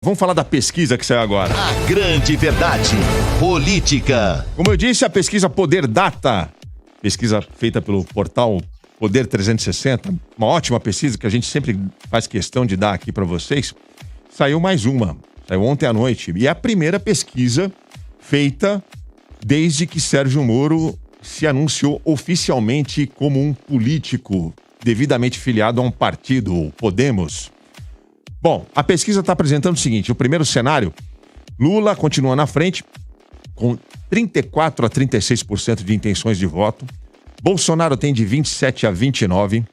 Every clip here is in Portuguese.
Vamos falar da pesquisa que saiu agora. A grande verdade política. Como eu disse, a pesquisa Poder Data, pesquisa feita pelo portal Poder 360, uma ótima pesquisa que a gente sempre faz questão de dar aqui para vocês. Saiu mais uma, saiu ontem à noite. E é a primeira pesquisa feita desde que Sérgio Moro se anunciou oficialmente como um político devidamente filiado a um partido, o Podemos. Bom, a pesquisa está apresentando o seguinte: o primeiro cenário, Lula continua na frente, com 34% a 36% de intenções de voto. Bolsonaro tem de 27% a 29%.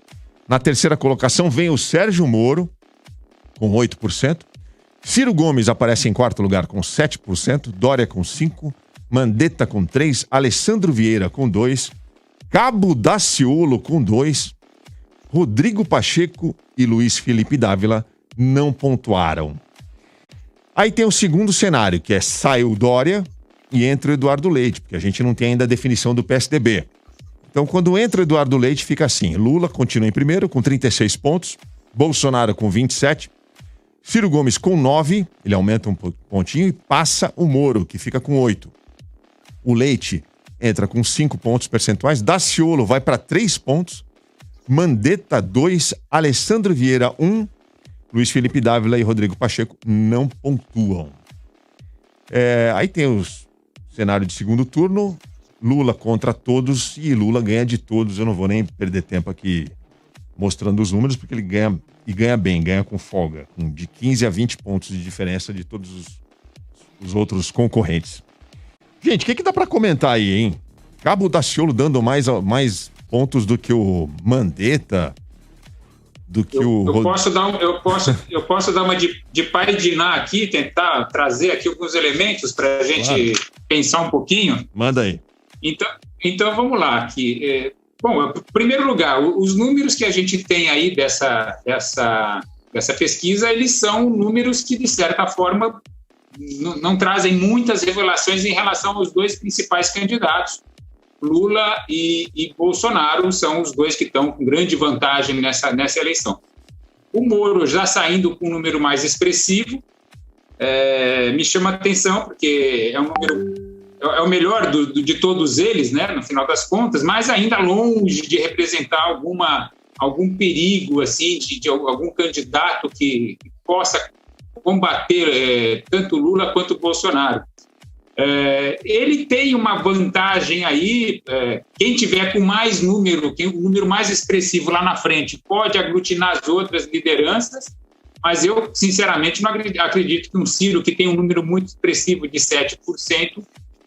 Na terceira colocação vem o Sérgio Moro, com 8%. Ciro Gomes aparece em quarto lugar com 7%. Dória com 5%. Mandetta com 3%. Alessandro Vieira com 2%. Cabo Daciolo com 2%. Rodrigo Pacheco e Luiz Felipe Dávila não pontuaram. Aí tem o segundo cenário, que é sai o Dória e entra o Eduardo Leite, porque a gente não tem ainda a definição do PSDB. Então, quando entra o Eduardo Leite, fica assim: Lula continua em primeiro com 36 pontos, Bolsonaro com 27, Ciro Gomes com 9, ele aumenta um pontinho e passa o Moro, que fica com 8. O Leite entra com 5 pontos percentuais, Daciolo vai para 3 pontos, Mandetta 2, Alessandro Vieira 1, Luiz Felipe Dávila e Rodrigo Pacheco não pontuam. Aí tem o cenário de segundo turno, Lula contra todos e Lula ganha de todos. Eu não vou nem perder tempo aqui mostrando os números, porque ele ganha e ganha bem, ganha com folga, com de 15 a 20 pontos de diferença de todos os outros concorrentes. Gente, o que dá para comentar aí, hein? Cabo Daciolo dando mais pontos do que o Mandetta, do que eu posso dar uma de pai de Iná aqui, tentar trazer aqui alguns elementos para a gente pensar um pouquinho. Manda aí. Então vamos lá aqui. Bom, em primeiro lugar, os números que a gente tem aí dessa pesquisa, eles são números que, de certa forma, não trazem muitas revelações em relação aos dois principais candidatos. Lula e Bolsonaro são os dois que estão com grande vantagem nessa eleição. O Moro já saindo com um número mais expressivo, me chama a atenção, porque é o melhor de todos eles, né, no final das contas, mas ainda longe de representar algum perigo assim, de algum candidato que possa combater tanto Lula quanto Bolsonaro. Ele tem uma vantagem aí, quem tiver com mais número, um número mais expressivo lá na frente, pode aglutinar as outras lideranças, mas eu, sinceramente, não acredito que um Ciro, que tem um número muito expressivo de 7%,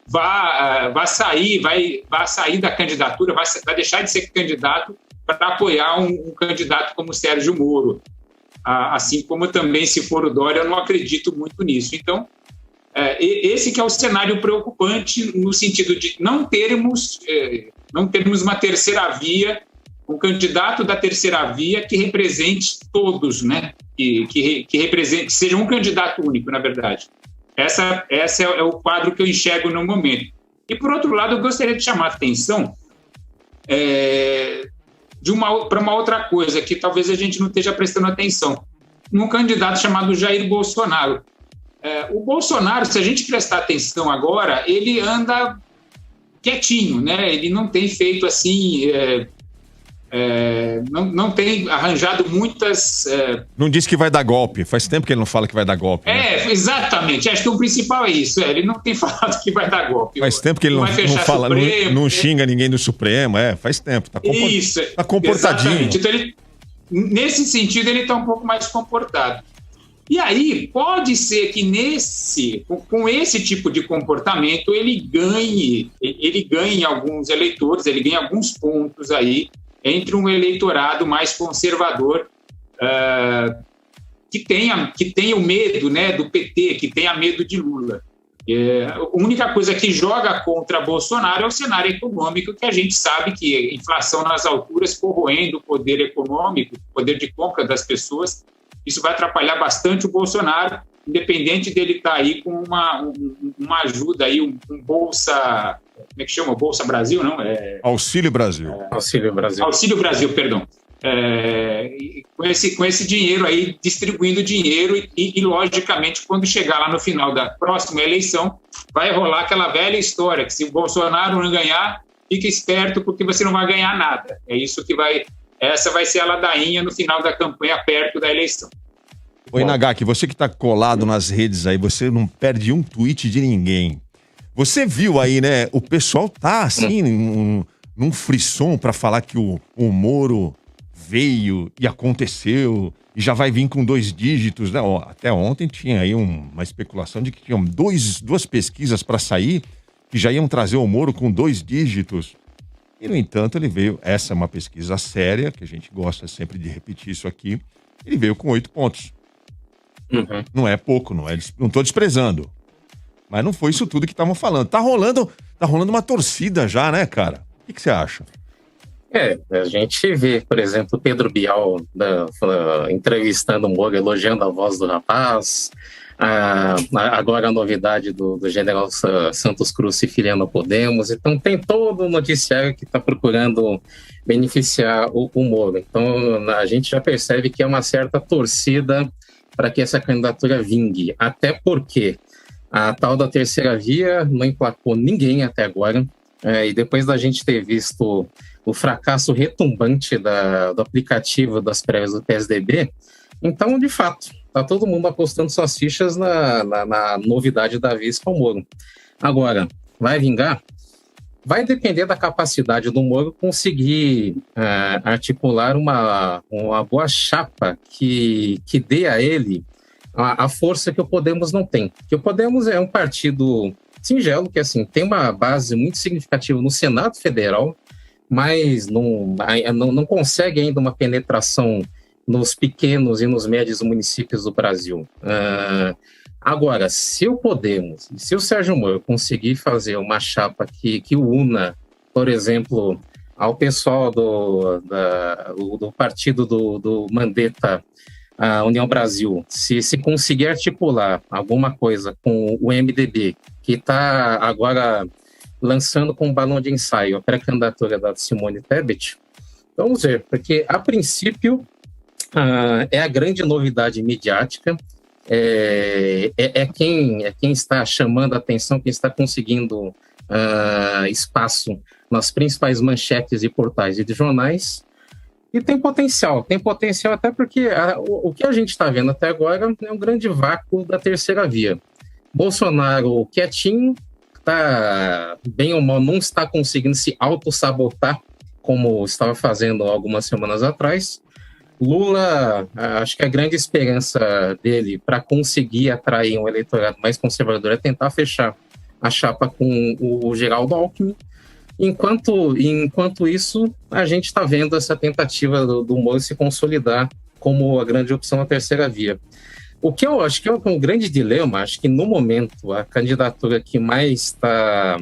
vai sair da candidatura, vai deixar de ser candidato para apoiar um candidato como Sérgio Moro. Assim como também, se for o Dória, eu não acredito muito nisso. Então, esse que é o cenário preocupante, no sentido de não termos uma terceira via, um candidato da terceira via que represente todos, né? Que represente, seja um candidato único, na verdade. Esse é o quadro que eu enxergo no momento. E, por outro lado, eu gostaria de chamar a atenção para uma outra coisa que talvez a gente não esteja prestando atenção. Um candidato chamado Jair Bolsonaro. O Bolsonaro, se a gente prestar atenção agora, ele anda quietinho, né? Ele não tem feito assim, não tem arranjado muitas... Não disse que vai dar golpe, faz tempo que ele não fala que vai dar golpe. Né? Exatamente, acho que o principal é isso, ele não tem falado que vai dar golpe. Faz tempo que ele não fala, não xinga ninguém do Supremo, faz tempo, tá comportadinho. Exatamente. Então, nesse sentido, ele está um pouco mais comportado. E aí, pode ser que com esse tipo de comportamento ele ganhe alguns eleitores, ele ganhe alguns pontos aí entre um eleitorado mais conservador, que tenha o medo, né, do PT, que tenha medo de Lula. A única coisa que joga contra Bolsonaro é o cenário econômico, que a gente sabe que a inflação nas alturas, corroendo o poder econômico, o poder de compra das pessoas. Isso vai atrapalhar bastante o Bolsonaro, independente dele estar aí com uma ajuda aí, um Bolsa... Como é que chama? Bolsa Brasil, não? Auxílio Brasil. Auxílio Brasil, perdão. com esse dinheiro aí, distribuindo dinheiro e, logicamente, quando chegar lá no final da próxima eleição, vai rolar aquela velha história, que se o Bolsonaro não ganhar, fica esperto porque você não vai ganhar nada. É isso que essa vai ser a ladainha no final da campanha, perto da eleição. Oi, Nagaki, você que tá colado nas redes aí, você não perde um tweet de ninguém. Você viu aí, né, o pessoal tá assim, num frisson pra falar que o Moro veio e aconteceu e já vai vir com 2 dígitos, né? Ó, até ontem tinha aí uma especulação de que tinham duas pesquisas para sair que já iam trazer o Moro com 2 dígitos. E, no entanto, ele veio... Essa é uma pesquisa séria, que a gente gosta sempre de repetir isso aqui. Ele veio com 8 pontos. Uhum. Não é pouco, não estou desprezando. Mas não foi isso tudo que estavam falando. Tá rolando uma torcida já, né, cara? O que você acha? A gente vê, por exemplo, o Pedro Bial entrevistando o Moro, elogiando a voz do rapaz. Agora a novidade do general Santos Cruz se filiando ao Podemos. Então tem todo o noticiário que está procurando beneficiar o Moro. Então a gente já percebe que é uma certa torcida para que essa candidatura vingue. Até porque a tal da terceira via não emplacou ninguém até agora. E depois da gente ter visto o fracasso retumbante do aplicativo das prévias do PSDB, então, de fato, está todo mundo apostando suas fichas na novidade da vez com o Moro. Agora, vai vingar? Vai depender da capacidade do Moro conseguir articular uma boa chapa que dê a ele a força que o Podemos não tem. Porque o Podemos é um partido singelo, que assim, tem uma base muito significativa no Senado Federal, mas não consegue ainda uma penetração nos pequenos e nos médios municípios do Brasil. Agora, se o Podemos, se o Sérgio Moro conseguir fazer uma chapa que una, por exemplo, ao pessoal do partido do Mandetta, a União Brasil, se conseguir articular alguma coisa com o MDB, que está agora lançando com um balão de ensaio a pré-candidatura da Simone Tebet, vamos ver, porque a princípio é a grande novidade midiática, quem está chamando a atenção, quem está conseguindo espaço nas principais manchetes e portais e de jornais, e tem potencial até porque o que a gente está vendo até agora é um grande vácuo da terceira via. Bolsonaro quietinho, tá, bem ou mal, não está conseguindo se auto-sabotar como estava fazendo algumas semanas atrás. Lula, acho que a grande esperança dele para conseguir atrair um eleitorado mais conservador é tentar fechar a chapa com o Geraldo Alckmin. Enquanto isso, a gente está vendo essa tentativa do Moro se consolidar como a grande opção na terceira via. O que eu acho que é um grande dilema, acho que no momento a candidatura que mais está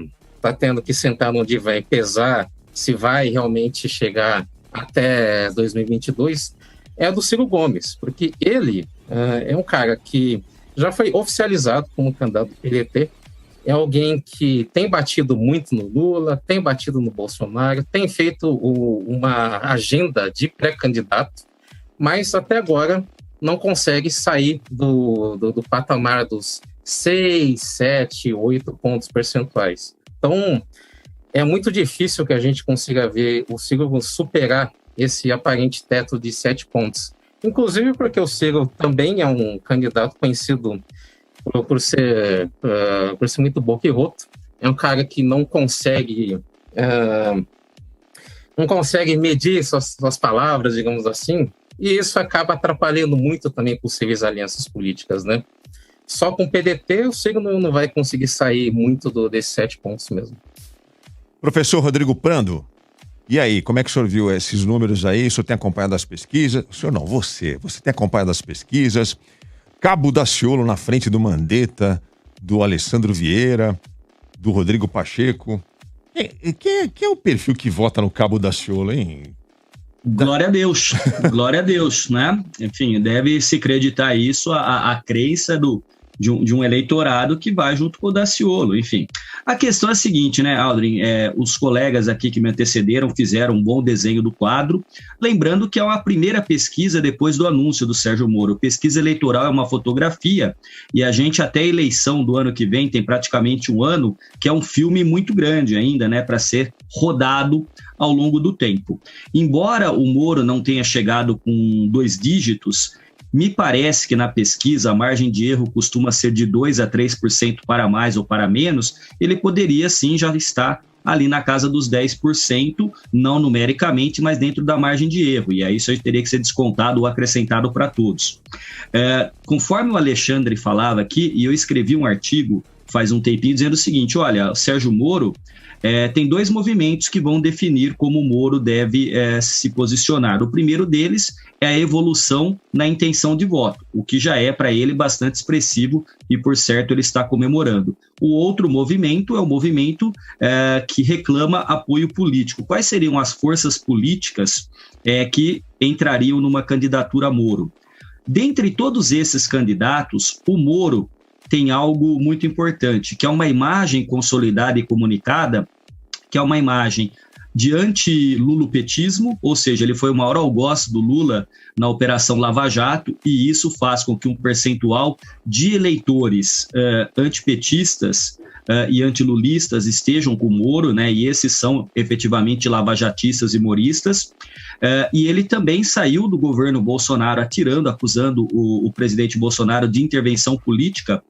tendo que sentar no divã e pesar se vai realmente chegar até 2022 é a do Ciro Gomes, porque ele é um cara que já foi oficializado como candidato do PDT, é alguém que tem batido muito no Lula, tem batido no Bolsonaro, tem feito uma agenda de pré-candidato, mas até agora não consegue sair do patamar dos 6, 7, 8 pontos percentuais. Então, é muito difícil que a gente consiga ver o Ciro superar esse aparente teto de 7 pontos. Inclusive porque o Ciro também é um candidato conhecido por ser muito boquiroto. É um cara que não consegue medir suas palavras, digamos assim, e isso acaba atrapalhando muito também possíveis alianças políticas, né? Só com o PDT, o Ciro não vai conseguir sair muito desses 7 pontos mesmo. Professor Rodrigo Prando, e aí, como é que o senhor viu esses números aí? O senhor tem acompanhado as pesquisas? O senhor não, você tem acompanhado as pesquisas? Cabo Daciolo na frente do Mandetta, do Alessandro Vieira, do Rodrigo Pacheco. Quem é o perfil que vota no Cabo Daciolo, hein? Glória a Deus, né? Enfim, deve se acreditar isso, a crença do de um eleitorado que vai junto com o Daciolo, enfim. A questão é a seguinte, né, Aldrin, os colegas aqui que me antecederam fizeram um bom desenho do quadro, lembrando que é uma primeira pesquisa depois do anúncio do Sérgio Moro. Pesquisa eleitoral é uma fotografia, e a gente até a eleição do ano que vem tem praticamente um ano, que é um filme muito grande ainda, né, para ser rodado ao longo do tempo. Embora o Moro não tenha chegado com 2 dígitos, me parece que na pesquisa a margem de erro costuma ser de 2% a 3% para mais ou para menos, ele poderia sim já estar ali na casa dos 10%, não numericamente, mas dentro da margem de erro, e aí isso aí teria que ser descontado ou acrescentado para todos. Conforme o Alexandre falava aqui, e eu escrevi um artigo faz um tempinho dizendo o seguinte, olha, o Sérgio Moro tem 2 movimentos que vão definir como o Moro deve se posicionar. O primeiro deles é a evolução na intenção de voto, o que já é para ele bastante expressivo e, por certo, ele está comemorando. O outro movimento é o movimento que reclama apoio político. Quais seriam as forças políticas que entrariam numa candidatura a Moro? Dentre todos esses candidatos, o Moro tem algo muito importante, que é uma imagem consolidada e comunicada, que é uma imagem de anti-lulopetismo, ou seja, ele foi o maior algoz do Lula na Operação Lava Jato, e isso faz com que um percentual de eleitores antipetistas e antilulistas estejam com o Moro, né, e esses são efetivamente lavajatistas e moristas, e ele também saiu do governo Bolsonaro acusando o presidente Bolsonaro de intervenção política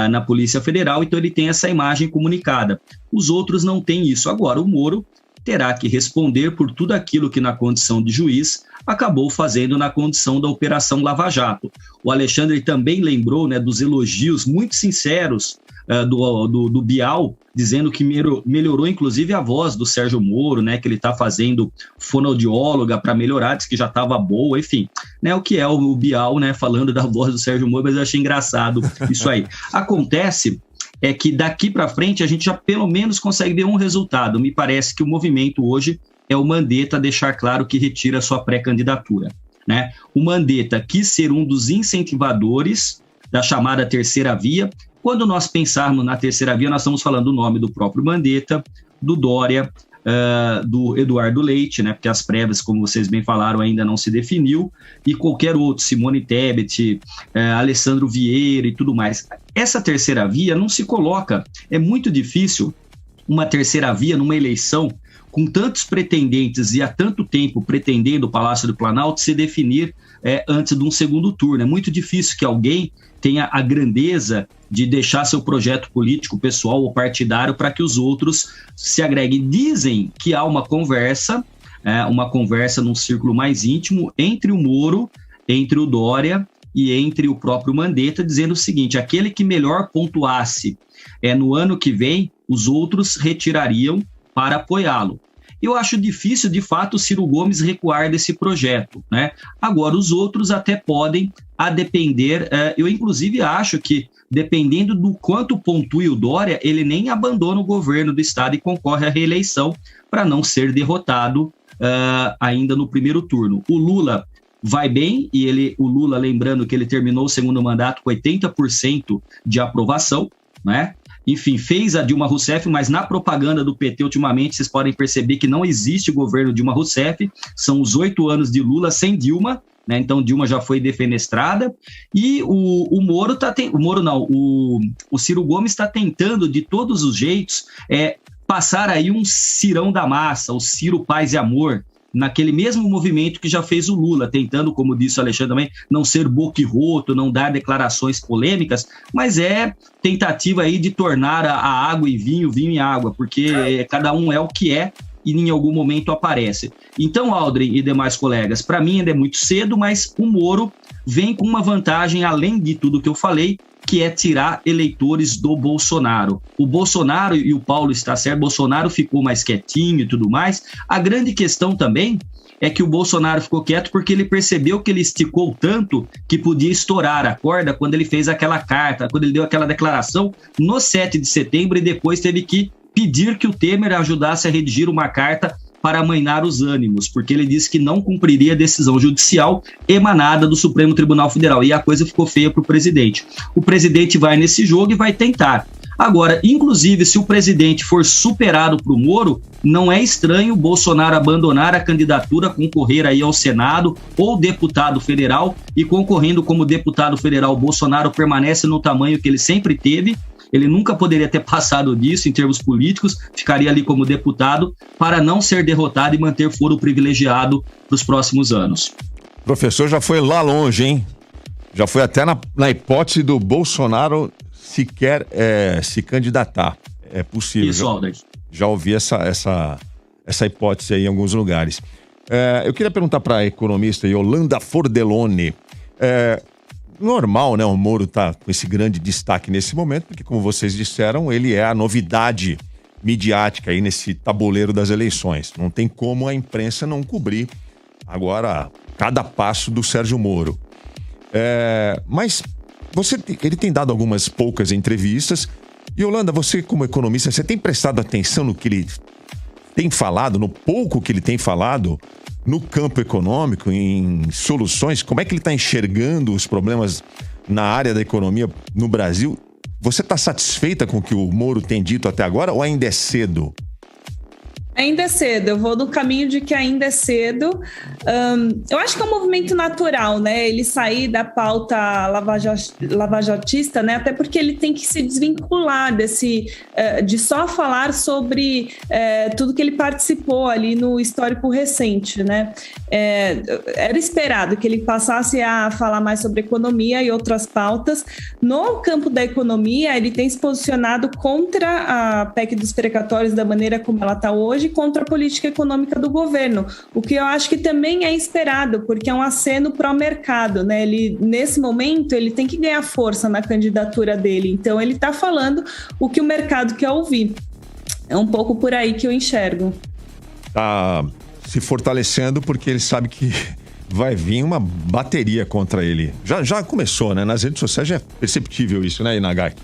na Polícia Federal, então ele tem essa imagem comunicada. Os outros não têm isso. Agora, o Moro terá que responder por tudo aquilo que na condição de juiz acabou fazendo na condição da Operação Lava Jato. O Alexandre também lembrou, né, dos elogios muito sinceros do Bial, dizendo que melhorou inclusive a voz do Sérgio Moro, né, que ele está fazendo fonoaudióloga para melhorar, diz que já estava boa, enfim, né, o que é o Bial, né, falando da voz do Sérgio Moro, mas eu achei engraçado isso aí. Acontece que daqui para frente a gente já pelo menos consegue ver um resultado. Me parece que o movimento hoje é o Mandetta deixar claro que retira sua pré-candidatura, né? O Mandetta quis ser um dos incentivadores da chamada terceira via. Quando nós pensarmos na terceira via, nós estamos falando do nome do próprio Mandetta, do Dória, do Eduardo Leite, né, porque as prévias, como vocês bem falaram, ainda não se definiu, e qualquer outro, Simone Tebet, Alessandro Vieira e tudo mais. Essa terceira via não se coloca, é muito difícil uma terceira via numa eleição com tantos pretendentes e há tanto tempo pretendendo o Palácio do Planalto se definir antes de um segundo turno. É muito difícil que alguém tenha a grandeza de deixar seu projeto político, pessoal ou partidário para que os outros se agreguem. Dizem que há uma conversa num círculo mais íntimo entre o Moro, entre o Dória e entre o próprio Mandetta, dizendo o seguinte: aquele que melhor pontuasse no ano que vem, os outros retirariam para apoiá-lo. Eu acho difícil, de fato, o Ciro Gomes recuar desse projeto, né? Agora, os outros até podem, a depender, eu inclusive acho que, dependendo do quanto pontue o Dória, ele nem abandona o governo do estado e concorre à reeleição para não ser derrotado ainda no primeiro turno. O Lula vai bem, e o Lula, lembrando que ele terminou o segundo mandato com 80% de aprovação, né? Enfim, fez a Dilma Rousseff, mas na propaganda do PT ultimamente vocês podem perceber que não existe governo Dilma Rousseff, são os 8 anos de Lula sem Dilma, né? Então Dilma já foi defenestrada, e o Moro o Ciro Gomes está tentando de todos os jeitos passar aí um Cirão da massa, o Ciro Paz e Amor, naquele mesmo movimento que já fez o Lula, tentando, como disse o Alexandre também, não ser boquiroto, não dar declarações polêmicas, mas é tentativa aí de tornar a água em vinho, vinho em água, porque cada um é o que é e em algum momento aparece. Então, Aldrin e demais colegas, para mim ainda é muito cedo, mas o Moro vem com uma vantagem, além de tudo que eu falei, que é tirar eleitores do Bolsonaro. O Bolsonaro, e o Paulo está certo, Bolsonaro ficou mais quietinho e tudo mais. A grande questão também é que o Bolsonaro ficou quieto porque ele percebeu que ele esticou tanto que podia estourar a corda quando ele fez aquela carta, quando ele deu aquela declaração no 7 de setembro e depois teve que pedir que o Temer ajudasse a redigir uma carta para amainar os ânimos, porque ele disse que não cumpriria a decisão judicial emanada do Supremo Tribunal Federal, e a coisa ficou feia para o presidente. O presidente vai nesse jogo e vai tentar. Agora, inclusive, se o presidente for superado para o Moro, não é estranho o Bolsonaro abandonar a candidatura, concorrer aí ao Senado ou deputado federal, e concorrendo como deputado federal, Bolsonaro permanece no tamanho que ele sempre teve. Ele nunca poderia ter passado disso em termos políticos, ficaria ali como deputado para não ser derrotado e manter foro privilegiado para os próximos anos. O professor já foi lá longe, hein? Já foi até na hipótese do Bolsonaro sequer se candidatar. É possível. Isso, Alder. Já ouvi essa hipótese aí em alguns lugares. Eu queria perguntar para a economista Yolanda Fordeloni. Normal, né? O Moro tá com esse grande destaque nesse momento, porque, como vocês disseram, ele é a novidade midiática aí nesse tabuleiro das eleições. Não tem como a imprensa não cobrir agora cada passo do Sérgio Moro. Mas ele tem dado algumas poucas entrevistas. E, Yolanda, você como economista, você tem prestado atenção no que ele tem falado, no pouco que ele tem falado no campo econômico, em soluções? Como é que ele está enxergando os problemas na área da economia no Brasil? Você está satisfeita com o que o Moro tem dito até agora ou ainda é cedo? Ainda é cedo, eu vou no caminho de que ainda é cedo. Eu acho que é um movimento natural, né? Ele sair da pauta lavajatista, né? Até porque ele tem que se desvincular de só falar sobre tudo que ele participou ali no histórico recente, né? Era esperado que ele passasse a falar mais sobre economia e outras pautas. No campo da economia, ele tem se posicionado contra a PEC dos precatórios da maneira como ela está hoje, contra a política econômica do governo, o que eu acho que também é esperado, porque é um aceno pró-mercado, né? Nesse momento, ele tem que ganhar força na candidatura dele, então ele está falando o que o mercado quer ouvir. É um pouco por aí que eu enxergo. Tá se fortalecendo porque ele sabe que vai vir uma bateria contra ele. Já começou, né? Nas redes sociais já é perceptível isso, né, Inagai?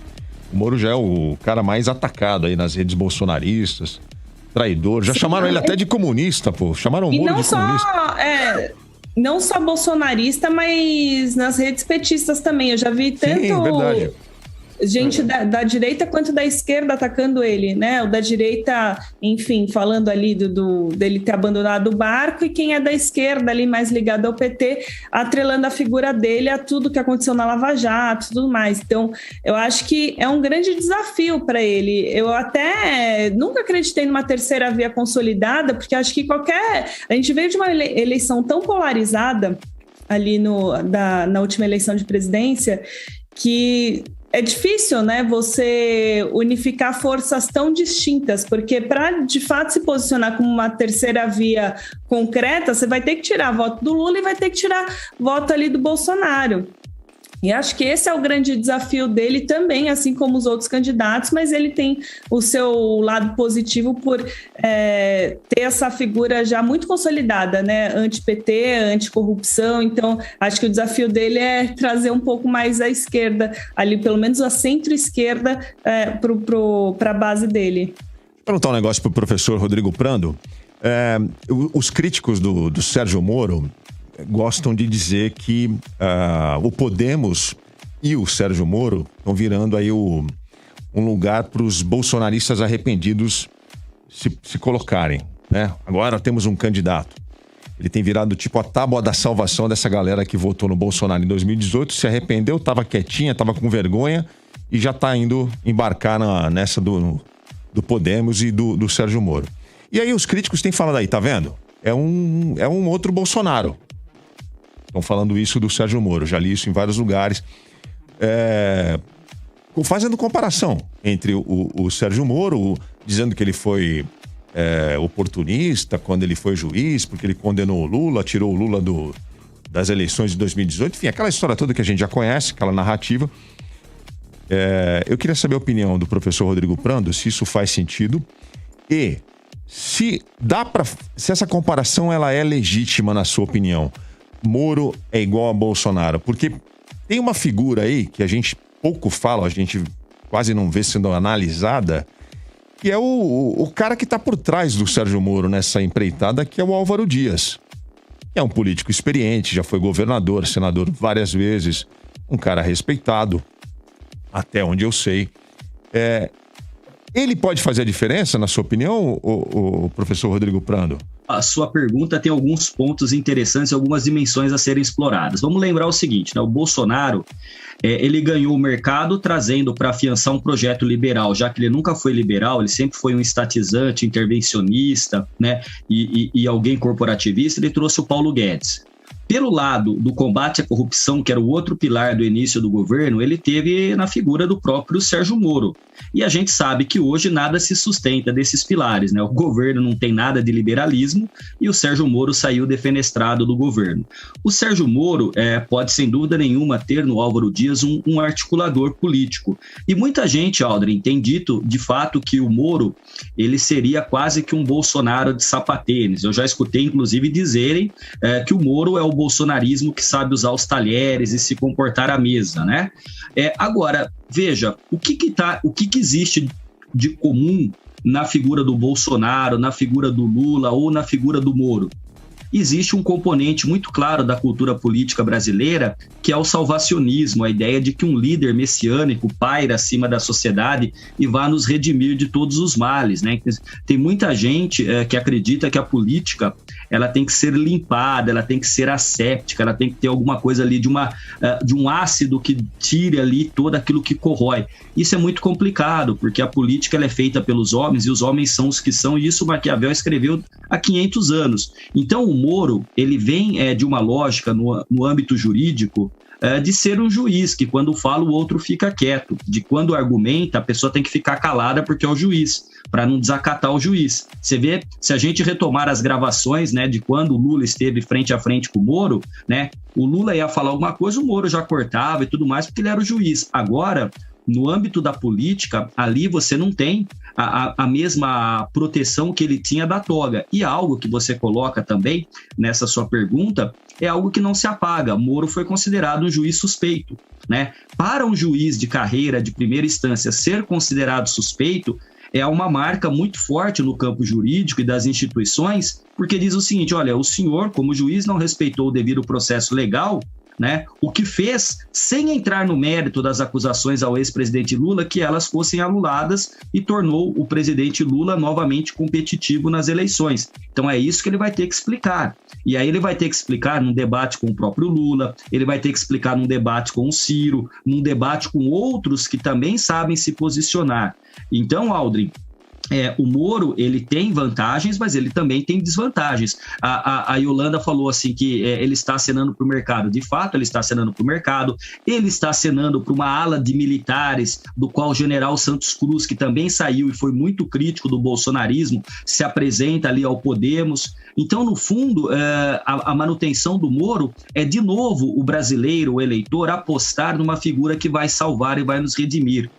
O Moro já é o cara mais atacado aí nas redes bolsonaristas. Traidor. Já chamaram ele até de comunista, pô. Chamaram o Moro de comunista. Não só bolsonarista, mas nas redes petistas também. Eu já vi tanto... Sim, verdade. Gente da direita quanto da esquerda atacando ele, né? O da direita, enfim, falando ali dele ter abandonado o barco, e quem é da esquerda ali, mais ligado ao PT, atrelando a figura dele a tudo que aconteceu na Lava Jato e tudo mais. Então, eu acho que é um grande desafio para ele. Eu até nunca acreditei numa terceira via consolidada, porque acho que a gente veio de uma eleição tão polarizada ali na última eleição de presidência, que é difícil, né, você unificar forças tão distintas, porque para, de fato, se posicionar como uma terceira via concreta, você vai ter que tirar voto do Lula e vai ter que tirar voto ali do Bolsonaro. E acho que esse é o grande desafio dele também, assim como os outros candidatos, mas ele tem o seu lado positivo por ter essa figura já muito consolidada, né? Anti-PT, anticorrupção. Então, acho que o desafio dele é trazer um pouco mais a esquerda, ali pelo menos a centro-esquerda, para a base dele. Vou perguntar um negócio para o professor Rodrigo Prando. Os críticos do Sérgio Moro gostam de dizer que o Podemos e o Sérgio Moro estão virando aí um lugar para os bolsonaristas arrependidos se colocarem, né? Agora temos um candidato. Ele tem virado tipo a tábua da salvação dessa galera que votou no Bolsonaro em 2018, se arrependeu, estava quietinha, estava com vergonha e já está indo embarcar nessa do Podemos e do Sérgio Moro. E aí os críticos têm falado aí, tá vendo? É um outro Bolsonaro. Estão falando isso do Sérgio Moro, já li isso em vários lugares. Fazendo comparação entre o Sérgio Moro, dizendo que ele foi oportunista quando ele foi juiz, porque ele condenou o Lula, tirou o Lula das eleições de 2018. Enfim, aquela história toda que a gente já conhece, aquela narrativa. Eu queria saber a opinião do professor Rodrigo Prando, se isso faz sentido e se essa comparação ela é legítima na sua opinião. Moro é igual a Bolsonaro, porque tem uma figura aí que a gente pouco fala, a gente quase não vê sendo analisada, que é o cara que está por trás do Sérgio Moro nessa empreitada, que é o Álvaro Dias. É um político experiente, já foi governador, senador várias vezes, um cara respeitado, até onde eu sei. Ele pode fazer a diferença, na sua opinião, o professor Rodrigo Prando? A sua pergunta tem alguns pontos interessantes, algumas dimensões a serem exploradas. Vamos lembrar o seguinte, né? O Bolsonaro, ele ganhou o mercado trazendo para afiançar um projeto liberal, já que ele nunca foi liberal, ele sempre foi um estatizante, intervencionista, né? E alguém corporativista, ele trouxe o Paulo Guedes. Pelo lado do combate à corrupção, que era o outro pilar do início do governo, ele teve na figura do próprio Sérgio Moro. E a gente sabe que hoje nada se sustenta desses pilares, né? O governo não tem nada de liberalismo e o Sérgio Moro saiu defenestrado do governo. O Sérgio Moro pode, sem dúvida nenhuma, ter no Álvaro Dias um articulador político. E muita gente, Aldrin, tem dito, de fato, que o Moro ele seria quase que um Bolsonaro de sapatênis. Eu já escutei, inclusive, dizerem que o Moro é o bolsonarismo que sabe usar os talheres e se comportar à mesa, né? Agora, veja, o que existe de comum na figura do Bolsonaro, na figura do Lula ou na figura do Moro? Existe um componente muito claro da cultura política brasileira, que é o salvacionismo, a ideia de que um líder messiânico paira acima da sociedade e vai nos redimir de todos os males, né? Tem muita gente que acredita que a política ela tem que ser limpada, ela tem que ser asséptica, ela tem que ter alguma coisa ali de um ácido que tire ali todo aquilo que corrói. Isso é muito complicado, porque a política ela é feita pelos homens e os homens são os que são, e isso Maquiavel escreveu há 500 anos. Então o Moro, ele vem de uma lógica no âmbito jurídico de ser um juiz, que quando fala o outro fica quieto, de quando argumenta a pessoa tem que ficar calada porque é o juiz, para não desacatar o juiz. Você vê, se a gente retomar as gravações, né, de quando o Lula esteve frente a frente com o Moro, né, o Lula ia falar alguma coisa, o Moro já cortava e tudo mais, porque ele era o juiz. Agora, no âmbito da política, ali você não tem a mesma proteção que ele tinha da toga. E algo que você coloca também nessa sua pergunta é algo que não se apaga. Moro foi considerado um juiz suspeito, né? Para um juiz de carreira de primeira instância ser considerado suspeito é uma marca muito forte no campo jurídico e das instituições, porque diz o seguinte: olha, o senhor, como juiz, não respeitou o devido processo legal, né? O que fez, sem entrar no mérito das acusações ao ex-presidente Lula, que elas fossem anuladas e tornou o presidente Lula novamente competitivo nas eleições. Então é isso que ele vai ter que explicar. E aí ele vai ter que explicar num debate com o próprio Lula, ele vai ter que explicar num debate com o Ciro, num debate com outros que também sabem se posicionar. Então, Aldrin, o Moro, ele tem vantagens, mas ele também tem desvantagens. A Yolanda falou assim que ele está acenando para o mercado. De fato, ele está acenando para o mercado, ele está acenando para uma ala de militares, do qual o general Santos Cruz, que também saiu e foi muito crítico do bolsonarismo, se apresenta ali ao Podemos. Então, no fundo, a manutenção do Moro é, de novo, o brasileiro, o eleitor, apostar numa figura que vai salvar e vai nos redimir.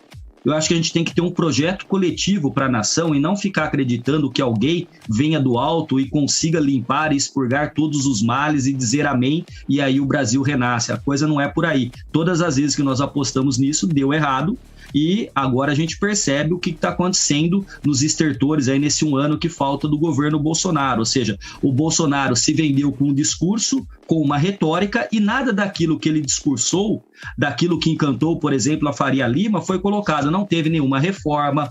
Eu acho que a gente tem que ter um projeto coletivo para a nação e não ficar acreditando que alguém venha do alto e consiga limpar e expurgar todos os males e dizer amém, e aí o Brasil renasce. A coisa não é por aí. Todas as vezes que nós apostamos nisso, deu errado. E agora a gente percebe o que está acontecendo nos estertores aí nesse um ano que falta do governo Bolsonaro. Ou seja, o Bolsonaro se vendeu com um discurso, com uma retórica, e nada daquilo que ele discursou, daquilo que encantou, por exemplo, a Faria Lima, foi colocado. Não teve nenhuma reforma,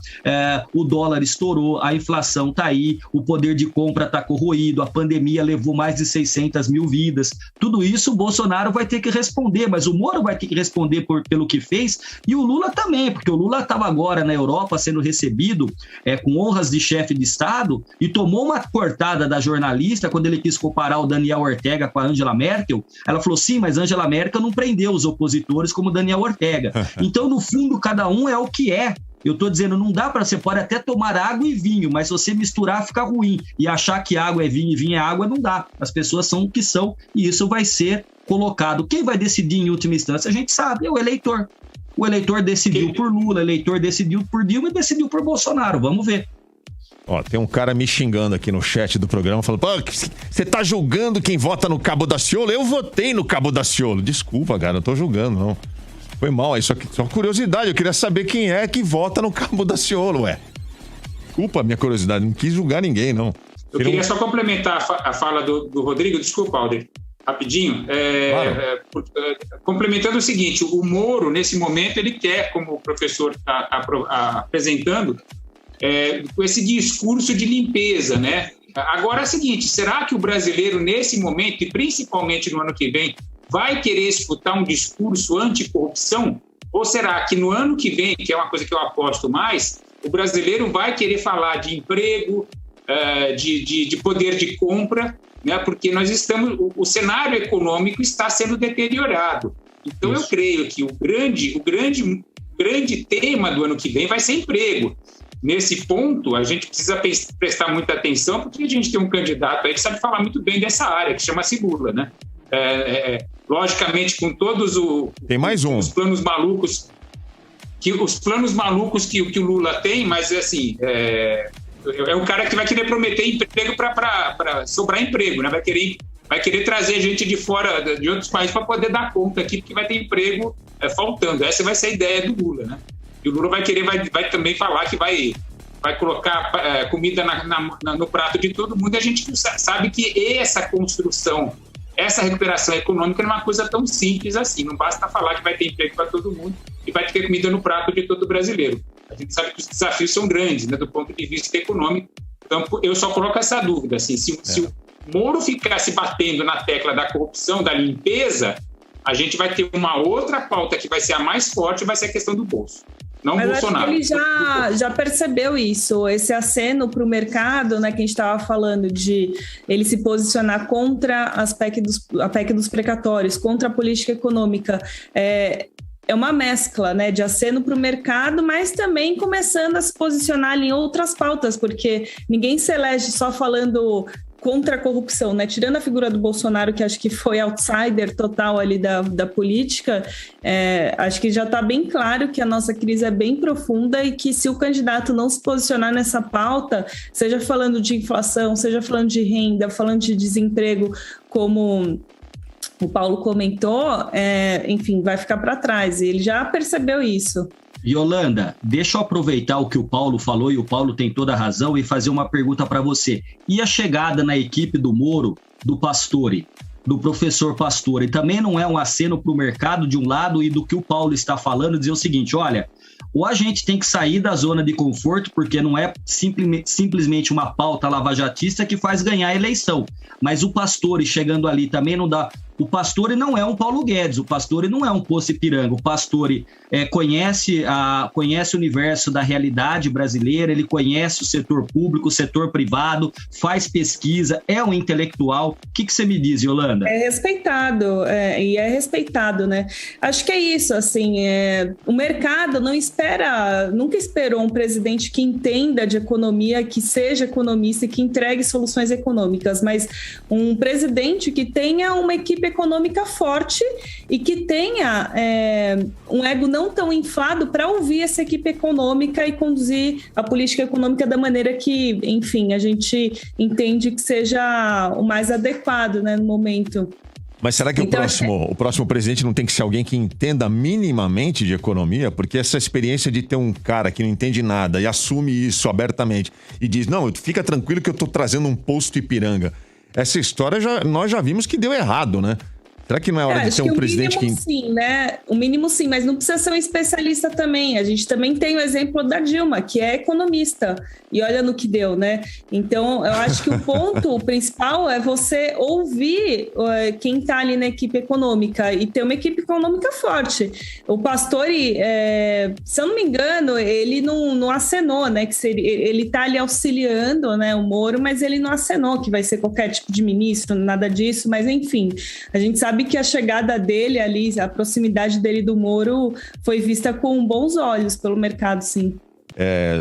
o dólar estourou, a inflação está aí, o poder de compra está corroído, a pandemia levou mais de 600 mil vidas. Tudo isso o Bolsonaro vai ter que responder, mas o Moro vai ter que responder pelo que fez, e o Lula também, porque o Lula estava agora na Europa sendo recebido com honras de chefe de Estado e tomou uma cortada da jornalista quando ele quis comparar o Daniel Ortega com a Angela Merkel. Ela falou, sim, mas Angela Merkel não prendeu os opositores como Daniel Ortega. Então, no fundo, cada um é o que é. Eu estou dizendo, não dá para... Você pode até tomar água e vinho, mas se você misturar, fica ruim. E achar que água é vinho e vinho é água, não dá. As pessoas são o que são e isso vai ser colocado. Quem vai decidir em última instância, a gente sabe, é o eleitor. O eleitor decidiu por Lula, o eleitor decidiu por Dilma e decidiu por Bolsonaro. Vamos ver. Ó, tem um cara me xingando aqui no chat do programa, falando, pô, você tá julgando quem vota no Cabo Daciolo? Eu votei no Cabo Daciolo. Desculpa, cara, não tô julgando, não. Foi mal, isso aqui, só curiosidade, eu queria saber quem é que vota no Cabo Daciolo, ué. Desculpa a minha curiosidade, não quis julgar ninguém, não. Eu queria só complementar a fala do Rodrigo, desculpa, Alder, rapidinho. Complementando o seguinte, o Moro, nesse momento, ele quer, como o professor está apresentando, com esse discurso de limpeza, né? Agora é o seguinte, será que o brasileiro, nesse momento, e principalmente no ano que vem, vai querer escutar um discurso anticorrupção? Ou será que no ano que vem, que é uma coisa que eu aposto mais, o brasileiro vai querer falar de emprego, de poder de compra, né? Porque o cenário econômico está sendo deteriorado. Então, eu creio que o grande tema do ano que vem vai ser emprego. Nesse ponto, a gente precisa prestar muita atenção, porque a gente tem um candidato aí que sabe falar muito bem dessa área, que chama-se Lula, né? Logicamente, com todos tem mais um. Os planos malucos que o Lula tem, mas assim, é um cara que vai querer prometer emprego para sobrar emprego, né? Vai querer trazer gente de fora, de outros países, para poder dar conta aqui, porque vai ter emprego faltando. Essa vai ser a ideia do Lula, né? E o Lula vai também falar que vai colocar comida no prato de todo mundo. E a gente sabe que essa construção, essa recuperação econômica não é uma coisa tão simples assim. Não basta falar que vai ter emprego para todo mundo e vai ter comida no prato de todo brasileiro. A gente sabe que os desafios são grandes, né, do ponto de vista econômico. Então, eu só coloco essa dúvida. Assim, se o Moro ficar se batendo na tecla da corrupção, da limpeza, a gente vai ter uma outra pauta que vai ser a mais forte, vai ser a questão do bolso. Não Mas Bolsonaro. Acho que ele já percebeu isso, esse aceno para o mercado, né, que a gente estava falando de ele se posicionar contra a PEC dos precatórios, contra a política econômica. É uma mescla, né, de aceno para o mercado, mas também começando a se posicionar em outras pautas, porque ninguém se elege só falando contra a corrupção, né? Tirando a figura do Bolsonaro, que acho que foi outsider total ali da política, acho que já está bem claro que a nossa crise é bem profunda e que se o candidato não se posicionar nessa pauta, seja falando de inflação, seja falando de renda, falando de desemprego, como o Paulo comentou, enfim, vai ficar para trás. E ele já percebeu isso. Yolanda, deixa eu aproveitar o que o Paulo falou, e o Paulo tem toda a razão, e fazer uma pergunta para você. E a chegada na equipe do Moro, do Pastore, do professor Pastore, também não é um aceno para o mercado de um lado, e do que o Paulo está falando, dizer o seguinte, olha, ou a gente tem que sair da zona de conforto, porque não é simplesmente uma pauta lavajatista que faz ganhar a eleição, mas o Pastore chegando ali também não dá. O Pastore não é um Paulo Guedes, o Pastore não é um Poço Ipiranga, o Pastore conhece o universo da realidade brasileira, ele conhece o setor público, o setor privado, faz pesquisa, é um intelectual. O que você me diz, Yolanda? É respeitado, e é respeitado, né? Acho que é isso, assim, o mercado nunca esperou um presidente que entenda de economia, que seja economista e que entregue soluções econômicas, mas um presidente que tenha uma equipe econômica forte e que tenha um ego não tão inflado para ouvir essa equipe econômica e conduzir a política econômica da maneira que, enfim, a gente entende que seja o mais adequado, né, no momento. Mas será que o próximo presidente não tem que ser alguém que entenda minimamente de economia? Porque essa experiência de ter um cara que não entende nada e assume isso abertamente e diz, não, fica tranquilo que eu estou trazendo um posto Ipiranga. Essa história nós já vimos que deu errado, né? Será que não é hora de ter um presidente que... Sim, né? O mínimo sim, mas não precisa ser um especialista também. A gente também tem o exemplo da Dilma, que é economista, e olha no que deu, né? Então, eu acho que o ponto principal é você ouvir quem está ali na equipe econômica e ter uma equipe econômica forte. O Pastore, se eu não me engano, ele não acenou, né? Que ele está ali auxiliando, né, o Moro, mas ele não acenou que vai ser qualquer tipo de ministro, nada disso, mas enfim, a gente sabe que a chegada dele ali, a proximidade dele do Moro foi vista com bons olhos pelo mercado, sim.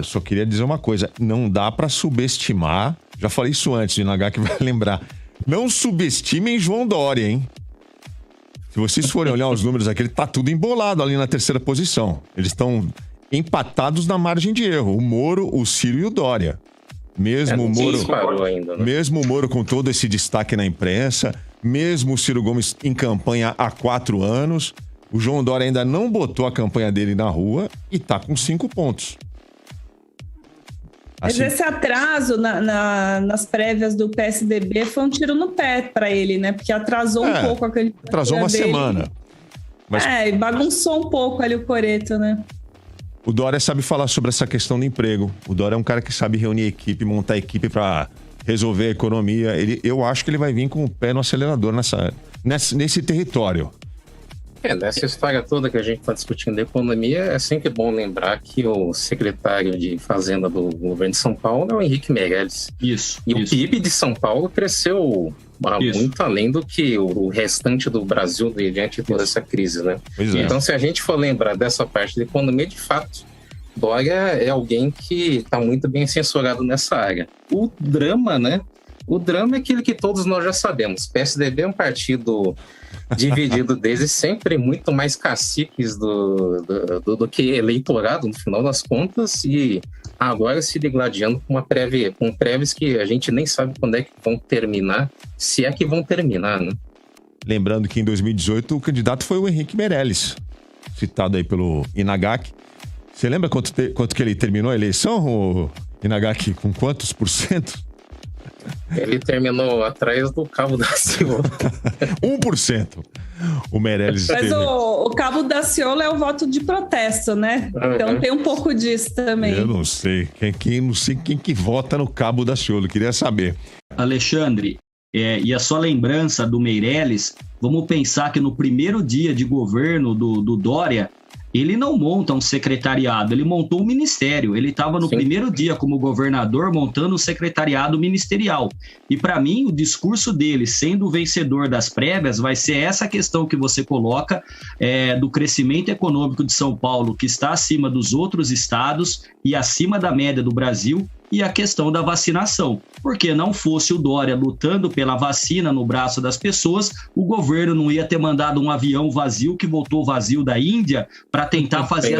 Só queria dizer uma coisa, não dá para subestimar, já falei isso antes, o Nagá que vai lembrar, não subestimem João Dória, hein? Se vocês forem olhar os números aqui, ele tá tudo embolado ali na terceira posição. Eles estão empatados na margem de erro, o Moro, o Ciro e o Dória. Mesmo o Moro com todo esse destaque na imprensa, mesmo o Ciro Gomes em campanha há 4 anos, o João Dória ainda não botou a campanha dele na rua e tá com 5 pontos. Mas esse atraso nas prévias do PSDB foi um tiro no pé para ele, né? Porque atrasou um pouco a candidatura atrasou uma semana. Mas... e bagunçou um pouco ali o coreto, né? O Dória sabe falar sobre essa questão do emprego. O Dória é um cara que sabe reunir equipe, montar equipe para resolver a economia. Eu acho que ele vai vir com o pé no acelerador nesse território. Nessa história toda que a gente está discutindo de economia, é sempre bom lembrar que o secretário de Fazenda do governo de São Paulo é o Henrique Meirelles. O PIB de São Paulo cresceu muito além do que o restante do Brasil diante de toda essa crise, né? Então, se a gente for lembrar dessa parte da economia, de fato, Dória é alguém que está muito bem censurado nessa área. O drama, né? O drama é aquele que todos nós já sabemos. PSDB é um partido dividido desde sempre, muito mais caciques do que eleitorado, no final das contas, e agora se degladiando com prévias que a gente nem sabe quando é que vão terminar, se é que vão terminar, né? Lembrando que em 2018 o candidato foi o Henrique Meirelles, citado aí pelo Inagaki. Você lembra quanto que ele terminou a eleição, o Inagaki, com quantos por cento? Ele terminou atrás do Cabo Daciolo. 1%. O Meirelles Mas o Cabo Daciolo é o voto de protesto, né? Então tem um pouco disso também. Eu não sei. Não sei quem que vota no Cabo Daciolo. Queria saber. Alexandre, e a sua lembrança do Meirelles, vamos pensar que no primeiro dia de governo do Dória, ele não monta um secretariado, ele montou um ministério. Ele estava no primeiro dia como governador montando um secretariado ministerial. E para mim, o discurso dele, sendo o vencedor das prévias, vai ser essa questão que você coloca do crescimento econômico de São Paulo, que está acima dos outros estados e acima da média do Brasil, e a questão da vacinação. Porque não fosse o Dória lutando pela vacina no braço das pessoas, o governo não ia ter mandado um avião vazio que voltou vazio da Índia para tentar fazer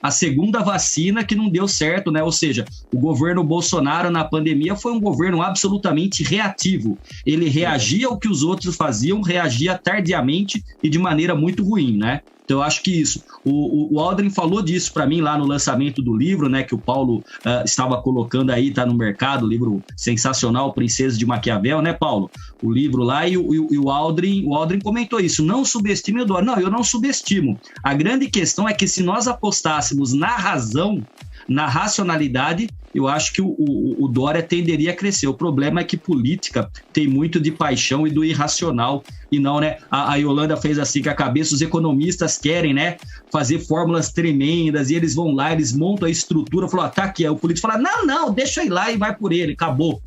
a segunda vacina que não deu certo, né? Ou seja, o governo Bolsonaro na pandemia foi um governo absolutamente reativo. Ele reagia ao que os outros faziam, reagia tardiamente e de maneira muito ruim, né? Então, eu acho que isso. O Aldrin falou disso para mim lá no lançamento do livro, né, que o Paulo estava colocando aí, tá no mercado, o livro sensacional, Princesa de Maquiavel, né, Paulo? O livro lá, e o Aldrin comentou isso. Não subestime o Dória. Não, eu não subestimo. A grande questão é que se nós apostássemos na razão, na racionalidade, eu acho que o Dória tenderia a crescer. O problema é que política tem muito de paixão e do irracional, e não, né? A Yolanda fez assim com a cabeça, os economistas querem, né, fazer fórmulas tremendas, e eles vão lá, eles montam a estrutura, falou, tá aqui, aí o político fala, não, deixa eu ir lá e vai por ele, acabou.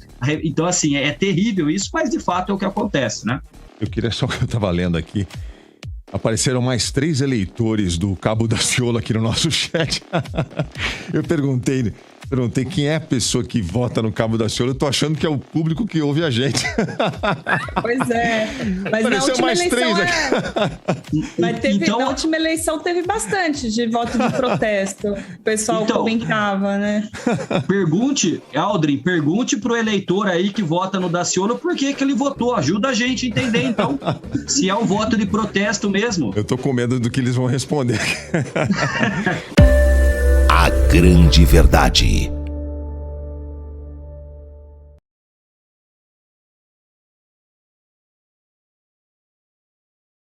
Então, assim, é terrível isso, mas de fato é o que acontece, né? Eu queria só que eu tava lendo aqui. Apareceram mais 3 eleitores do Cabo Daciolo aqui no nosso chat. Eu perguntei quem é a pessoa que vota no Cabo Daciolo. Eu tô achando que é o público que ouve a gente. Pois é. Mas na última mais eleição 3 aqui. Mas na última eleição teve bastante de voto de protesto. O pessoal comentava, né? Aldrin, pergunte pro eleitor aí que vota no Daciolo por que ele votou. Ajuda a gente a entender, então, se é um voto de protesto mesmo. Eu tô com medo do que eles vão responder. A grande verdade.